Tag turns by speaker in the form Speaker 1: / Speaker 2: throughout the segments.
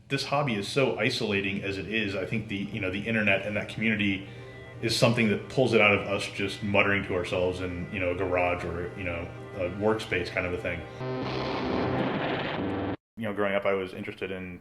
Speaker 1: this hobby is so isolating as it is. I think the internet and that community is something that pulls it out of us just muttering to ourselves in a garage or a workspace kind of a thing. Growing up, I was interested in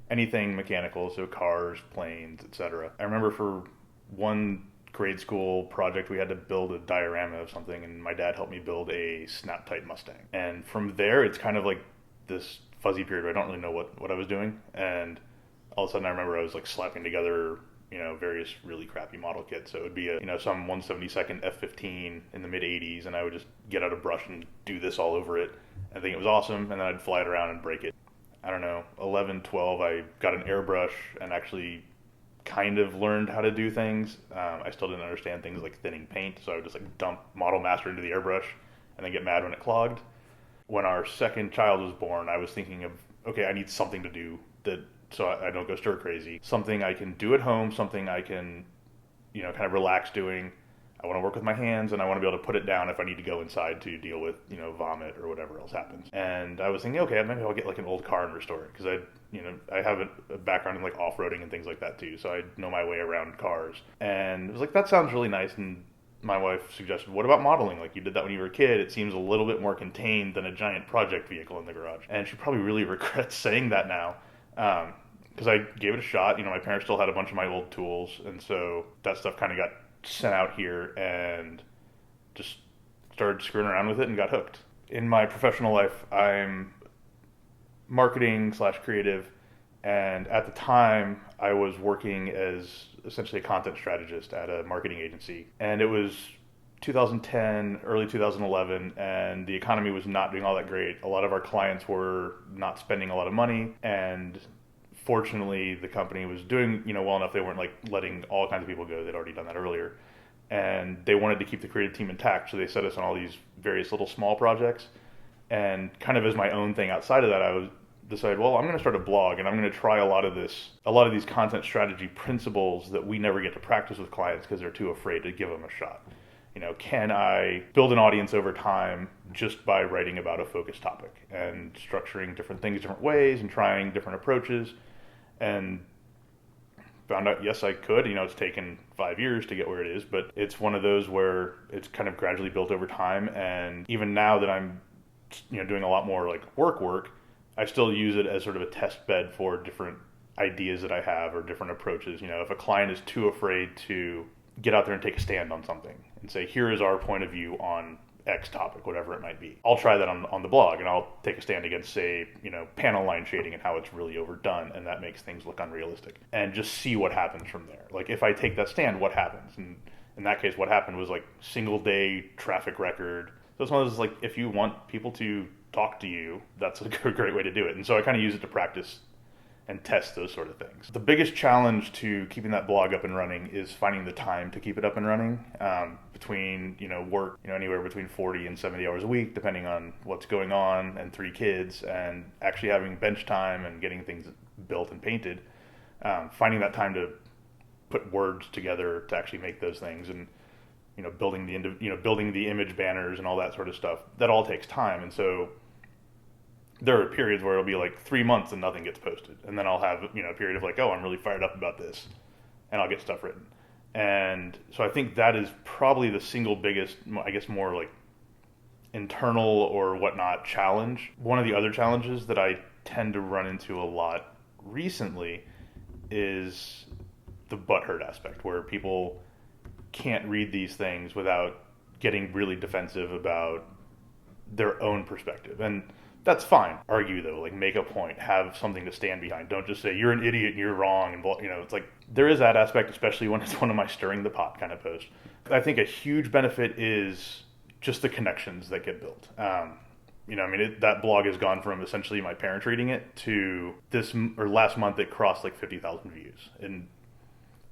Speaker 1: anything mechanical, so cars, planes, etc. I remember for one grade school project, we had to build a diorama of something, and my dad helped me build a snap-tight Mustang. And from there, it's kind of like this fuzzy period where I don't really know what I was doing. And all of a sudden, I remember I was like slapping together, various really crappy model kits. So it would be some 1/72 F-15 in the mid '80s, and I would just get out a brush and do this all over it. I think it was awesome, and then I'd fly it around and break it. I don't know, 11, 12, I got an airbrush and actually kind of learned how to do things. I still didn't understand things like thinning paint, so I would just like dump Model Master into the airbrush and then get mad when it clogged. When our second child was born, I was thinking of, okay, I need something to do that so I don't go stir crazy. Something I can do at home, something I can, kind of relax doing. I want to work with my hands, and I want to be able to put it down if I need to go inside to deal with, vomit or whatever else happens. And I was thinking, okay, maybe I'll get like an old car and restore it, because I have a background in like off-roading and things like that too, so I know my way around cars. And it was like, that sounds really nice. And my wife suggested, what about modeling? Like, you did that when you were a kid. It seems a little bit more contained than a giant project vehicle in the garage. And she probably really regrets saying that now. Because I gave it a shot. My parents still had a bunch of my old tools, and so that stuff kind of got sent out here and just started screwing around with it and got hooked. In my professional life, I'm marketing/creative, and at the time I was working as essentially a content strategist at a marketing agency, and it was 2010, early 2011, and the economy was not doing all that great. A lot of our clients were not spending a lot of money, and fortunately, the company was doing, well enough. They weren't like letting all kinds of people go. They'd already done that earlier. And they wanted to keep the creative team intact. So they set us on all these various little small projects. And kind of as my own thing outside of that, decided, well, I'm going to start a blog, and I'm going to try a lot of these content strategy principles that we never get to practice with clients because they're too afraid to give them a shot. Can I build an audience over time just by writing about a focused topic and structuring different things different ways and trying different approaches? And found out, yes, I could. It's taken 5 years to get where it is, but it's one of those where it's kind of gradually built over time. And even now that I'm, doing a lot more like work, I still use it as sort of a test bed for different ideas that I have or different approaches. If a client is too afraid to get out there and take a stand on something and say, here is our point of view on X topic, whatever it might be. I'll try that on the blog, and I'll take a stand against, say, panel line shading and how it's really overdone, and that makes things look unrealistic, and just see what happens from there. Like, if I take that stand, what happens? And in that case, what happened was like single day traffic record. So it's one of those, like, if you want people to talk to you, that's a great way to do it. And so I kind of use it to practice and test those sort of things. The biggest challenge to keeping that blog up and running is finding the time to keep it up and running. Between work, anywhere between 40 and 70 hours a week, depending on what's going on, and 3 kids, and actually having bench time and getting things built and painted. Finding that time to put words together to actually make those things, and building the image banners and all that sort of stuff. That all takes time, and so there are periods where it'll be like 3 months and nothing gets posted. And then I'll have, a period of like, oh, I'm really fired up about this. And I'll get stuff written. And so I think that is probably the single biggest, I guess, more like internal or whatnot challenge. One of the other challenges that I tend to run into a lot recently is the butthurt aspect, where people can't read these things without getting really defensive about their own perspective. And that's fine. Argue, though, like, make a point, have something to stand behind. Don't just say you're an idiot and you're wrong, and it's like there is that aspect, especially when it's one of my stirring the pot kind of posts. I think a huge benefit is just the connections that get built. That blog has gone from essentially my parents reading it to last month it crossed like 50,000 views, and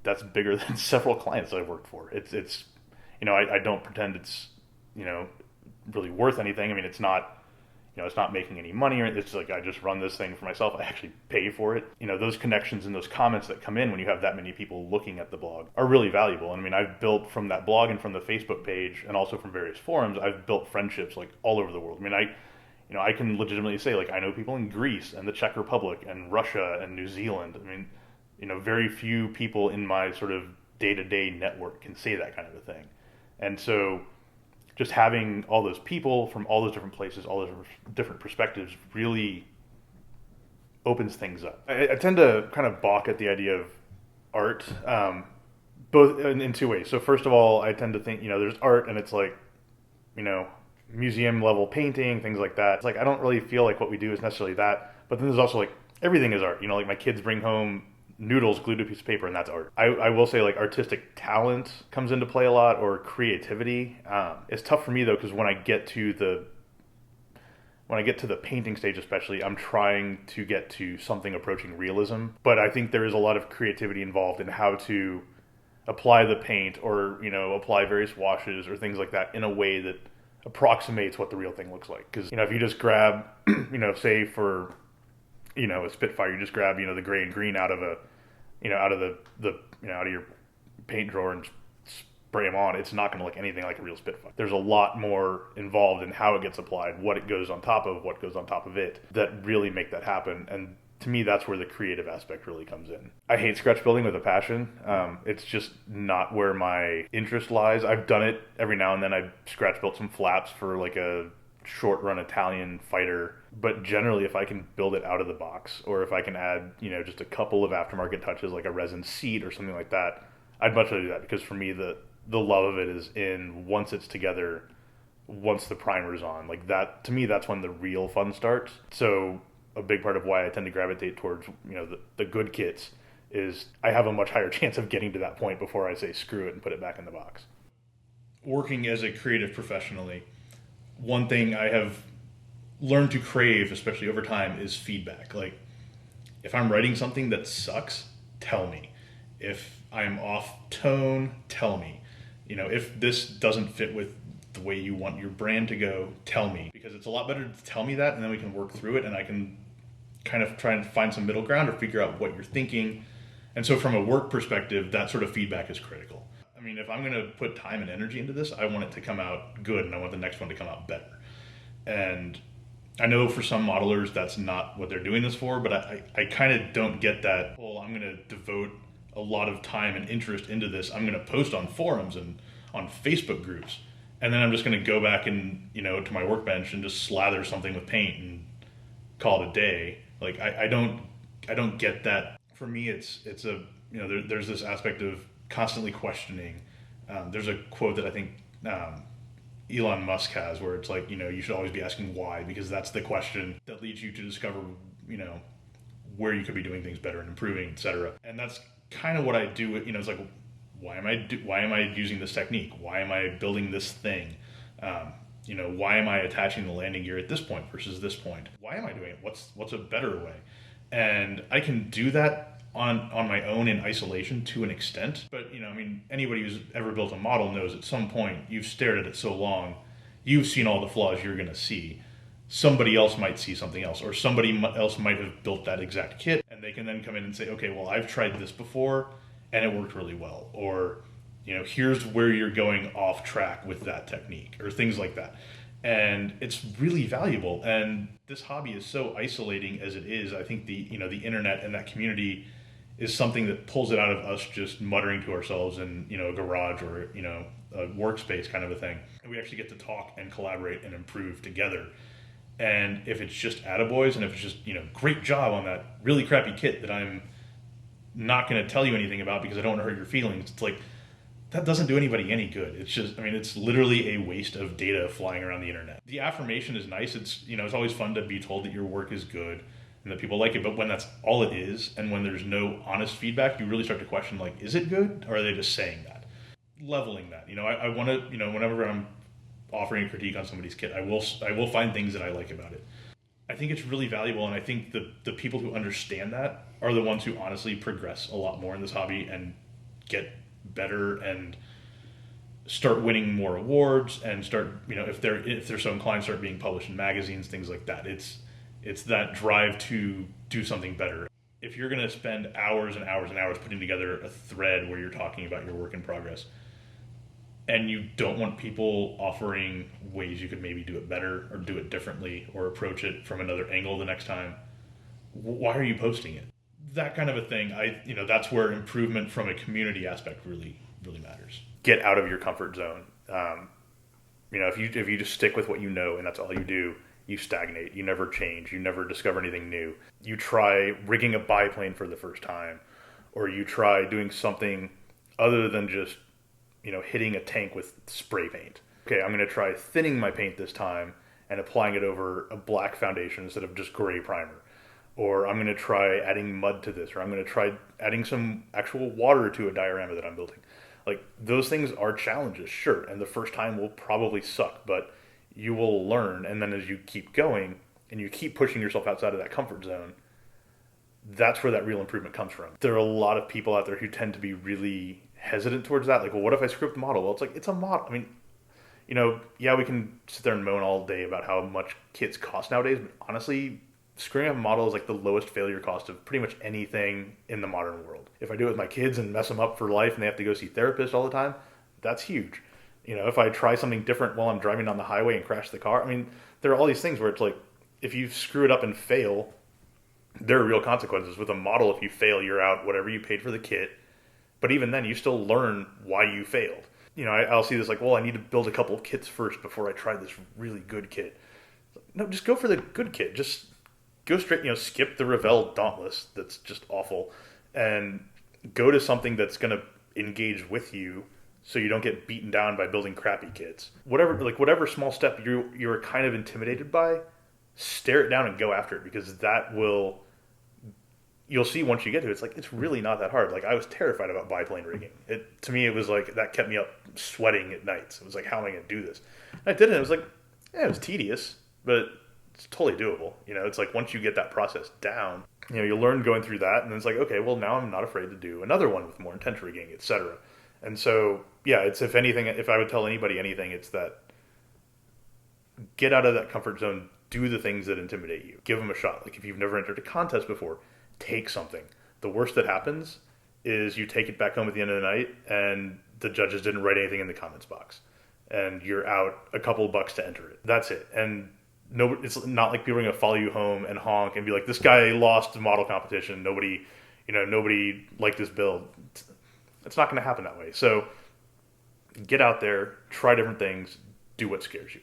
Speaker 1: that's bigger than several clients I've worked for. It's I don't pretend it's really worth anything. It's not. It's not making any money, or it's like I just run this thing for myself. I actually pay for it. Those connections and those comments that come in when you have that many people looking at the blog are really valuable. And I've built from that blog and from the Facebook page and also from various forums, I've built friendships like all over the world. I can legitimately say, like, I know people in Greece and the Czech Republic and Russia and New Zealand. I mean, very few people in my sort of day-to-day network can say that kind of a thing. And so just having all those people from all those different places, all those different perspectives really opens things up. I tend to kind of balk at the idea of art, both in two ways. So first of all, I tend to think, there's art and it's like, museum level painting, things like that. It's like, I don't really feel like what we do is necessarily that. But then there's also like, everything is art. Like my kids bring home noodles glued to a piece of paper, and that's art. I will say, like, artistic talent comes into play a lot, or creativity. It's tough for me though, because when I get to the painting stage especially, I'm trying to get to something approaching realism. But I think there is a lot of creativity involved in how to apply the paint, or apply various washes or things like that in a way that approximates what the real thing looks like. Because if you just grab say for a Spitfire, you just grab the gray and green out of out of your paint drawer and spray them on, it's not going to look anything like a real Spitfire. There's a lot more involved in how it gets applied, what it goes on top of, what goes on top of it, that really make that happen. And to me, that's where the creative aspect really comes in. I hate scratch building with a passion. It's just not where my interest lies. I've done it every now and then. I've scratch built some flaps for like a short run Italian fighter, but generally if I can build it out of the box, or if I can add just a couple of aftermarket touches like a resin seat or something like that, I'd much rather do that, because for me the love of it is in once it's together, once the primer's on. Like that, to me, that's when the real fun starts. So a big part of why I tend to gravitate towards the good kits is I have a much higher chance of getting to that point before I say screw it and put it back in the box. Working as a creative professionally, one thing I have learned to crave, especially over time, is feedback. Like, if I'm writing something that sucks, tell me. If I'm off tone, tell me. If this doesn't fit with the way you want your brand to go, tell me. Because it's a lot better to tell me that, and then we can work through it, and I can kind of try and find some middle ground or figure out what you're thinking. And so from a work perspective, that sort of feedback is critical. I mean, if I'm going to put time and energy into this, I want it to come out good, and I want the next one to come out better. And I know for some modelers, that's not what they're doing this for, but I kind of don't get that, well, I'm going to devote a lot of time and interest into this. I'm going to post on forums and on Facebook groups, and then I'm just going to go back and, to my workbench and just slather something with paint and call it a day. Like, I don't get that. For me, it's a, there's this aspect of constantly questioning. There's a quote that I think Elon Musk has, where it's like, you should always be asking why, because that's the question that leads you to discover, where you could be doing things better and improving, etc. And that's kind of what I do. It's like, why am I using this technique? Why am I building this thing? Why am I attaching the landing gear at this point versus this point? Why am I doing it? What's a better way? And I can do that on my own in isolation to an extent. But, anybody who's ever built a model knows at some point you've stared at it so long, you've seen all the flaws you're going to see. Somebody else might see something else, or somebody else might have built that exact kit, and they can then come in and say, okay, well, I've tried this before and it worked really well. Or, here's where you're going off track with that technique, or things like that. And it's really valuable. And this hobby is so isolating as it is. I think the internet and that community is something that pulls it out of us just muttering to ourselves in, a garage or, a workspace kind of a thing. And we actually get to talk and collaborate and improve together. And if it's just attaboys, and if it's just, great job on that really crappy kit that I'm not going to tell you anything about because I don't want to hurt your feelings, it's like, that doesn't do anybody any good. It's just, it's literally a waste of data flying around the internet. The affirmation is nice. It's, it's always fun to be told that your work is good and that people like it. But when that's all it is, and when there's no honest feedback, you really start to question, like, is it good? Or are they just saying that? Leveling that. I want to, whenever I'm offering a critique on somebody's kit, I will find things that I like about it. I think it's really valuable, and I think the people who understand that are the ones who honestly progress a lot more in this hobby and get better and start winning more awards, and start, if they're so inclined, start being published in magazines, things like that. It's that drive to do something better. If you're going to spend hours and hours and hours putting together a thread where you're talking about your work in progress, and you don't want people offering ways you could maybe do it better or do it differently or approach it from another angle the next time, why are you posting it? That kind of a thing. That's where improvement from a community aspect really, really matters. Get out of your comfort zone. If you just stick with what you know and that's all you do, you stagnate. You never change. You never discover anything new. You try rigging a biplane for the first time, or you try doing something other than just, hitting a tank with spray paint. Okay, I'm going to try thinning my paint this time and applying it over a black foundation instead of just gray primer. Or I'm going to try adding mud to this, or I'm going to try adding some actual water to a diorama that I'm building. Like, those things are challenges, sure, and the first time will probably suck, but you will learn, and then as you keep going and you keep pushing yourself outside of that comfort zone, that's where that real improvement comes from. There are a lot of people out there who tend to be really hesitant towards that. Like, well, what if I screw up the model? Well, it's like, it's a model. I mean, we can sit there and moan all day about how much kits cost nowadays, but honestly, screwing up a model is like the lowest failure cost of pretty much anything in the modern world. If I do it with my kids and mess them up for life and they have to go see therapists all the time, that's huge. If I try something different while I'm driving down the highway and crash the car, I mean, there are all these things where it's like, if you screw it up and fail, there are real consequences. With a model, if you fail, you're out whatever you paid for the kit. But even then, you still learn why you failed. I'll see this like, well, I need to build a couple of kits first before I try this really good kit. No, just go for the good kit. Just go straight, skip the Revell Dauntless that's just awful, and go to something that's going to engage with you so you don't get beaten down by building crappy kits. Whatever small step you're kind of intimidated by, stare it down and go after it, because you'll see once you get to it, it's really not that hard. Like, I was terrified about biplane rigging. To me, it was like, that kept me up sweating at nights. It was like, how am I going to do this? And I did it, and it was like, it was tedious, but it's totally doable. It's like, once you get that process down, you learn going through that, and then it's like, okay, well, now I'm not afraid to do another one with more intense rigging, etc. And so, yeah, it's, if anything, if I would tell anybody anything, it's that get out of that comfort zone, do the things that intimidate you. Give them a shot. Like, if you've never entered a contest before, take something. The worst that happens is you take it back home at the end of the night and the judges didn't write anything in the comments box, and you're out a couple bucks to enter it. That's it. And no, it's not like people are going to follow you home and honk and be like, this guy lost the model competition. Nobody liked his build. It's not going to happen that way. So get out there, try different things, do what scares you.